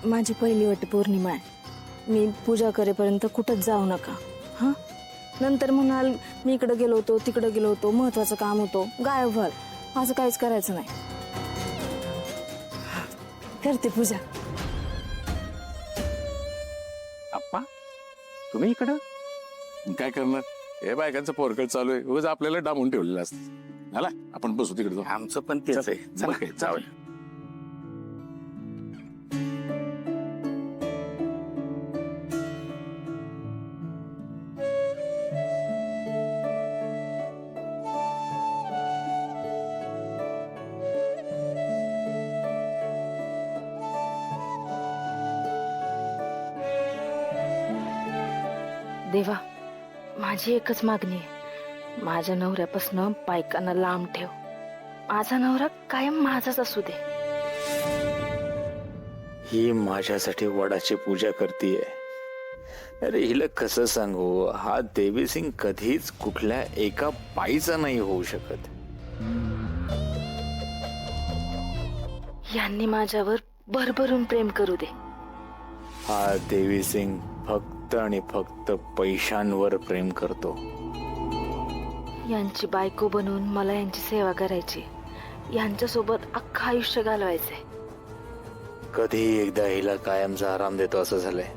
माझी पहिली वटपौर्णिमा आहे, मी पूजा करेपर्यंत कुठंच जाऊ नका हां. नंतर म्हणाल मी इकडं गेलो होतो तिकडं गेलो होतो, महत्वाचं काम होतो, गायब व्हाल. असं काहीच करायचं नाही. करते पूजा. आप्पा तुम्ही इकडं काय करणार? हे बायकांचं पोरकळ चालू आहे, उगाच आपल्याला डांबून ठेवलेलं असतं. झाला आपण बसू तिकडे जाऊ. आमचं पण तेच आहे. चला काय जाऊया. देवा, माझी एकच मागणी आहे, माझ्या नवऱ्यापासून बायकांना लांब ठेव. माझा नवरा कायम माझाच असू दे. ही माझ्यासाठी वडाची पूजा करतीये. अरे हिला कसं सांगू, हा देवी सिंग कधीच कुठल्या एका बाईचा नाही होऊ शकत. यांनी माझ्यावर भरभरून प्रेम करू दे. हा देवी सिंग फक्त आणि फक्त पैशांवर प्रेम करतो. यांची बायको बनवून मला यांची सेवा करायची, यांच्यासोबत अख्खं आयुष्य घालवायचंय. कधी एकदा हिला कायमचा आराम देतो असं झालंय.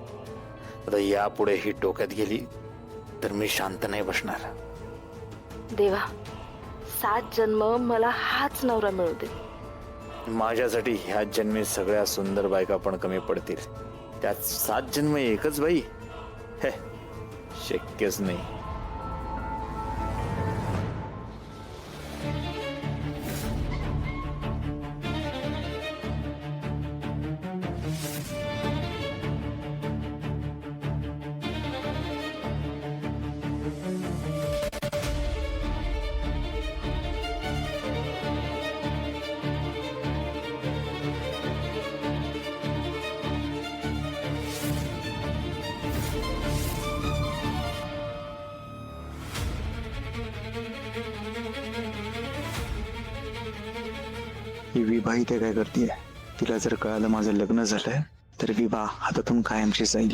आता यापुढे ही डोक्यात गेली तर मी शांत नाही बसणार. देवा, 7 जन्म मला हाच नवरा मिळू दे. माझ्यासाठी ह्याच जन्मी सगळ्या सुंदर बायका पण कमी पडतील, त्यात 7 जन्म एकच बाई, हे शक्यच नाही. ही विभा इथे काय करतीये? तिला जर कळालं माझं लग्न झालंय तर विभा हातातून कायमची जाईल.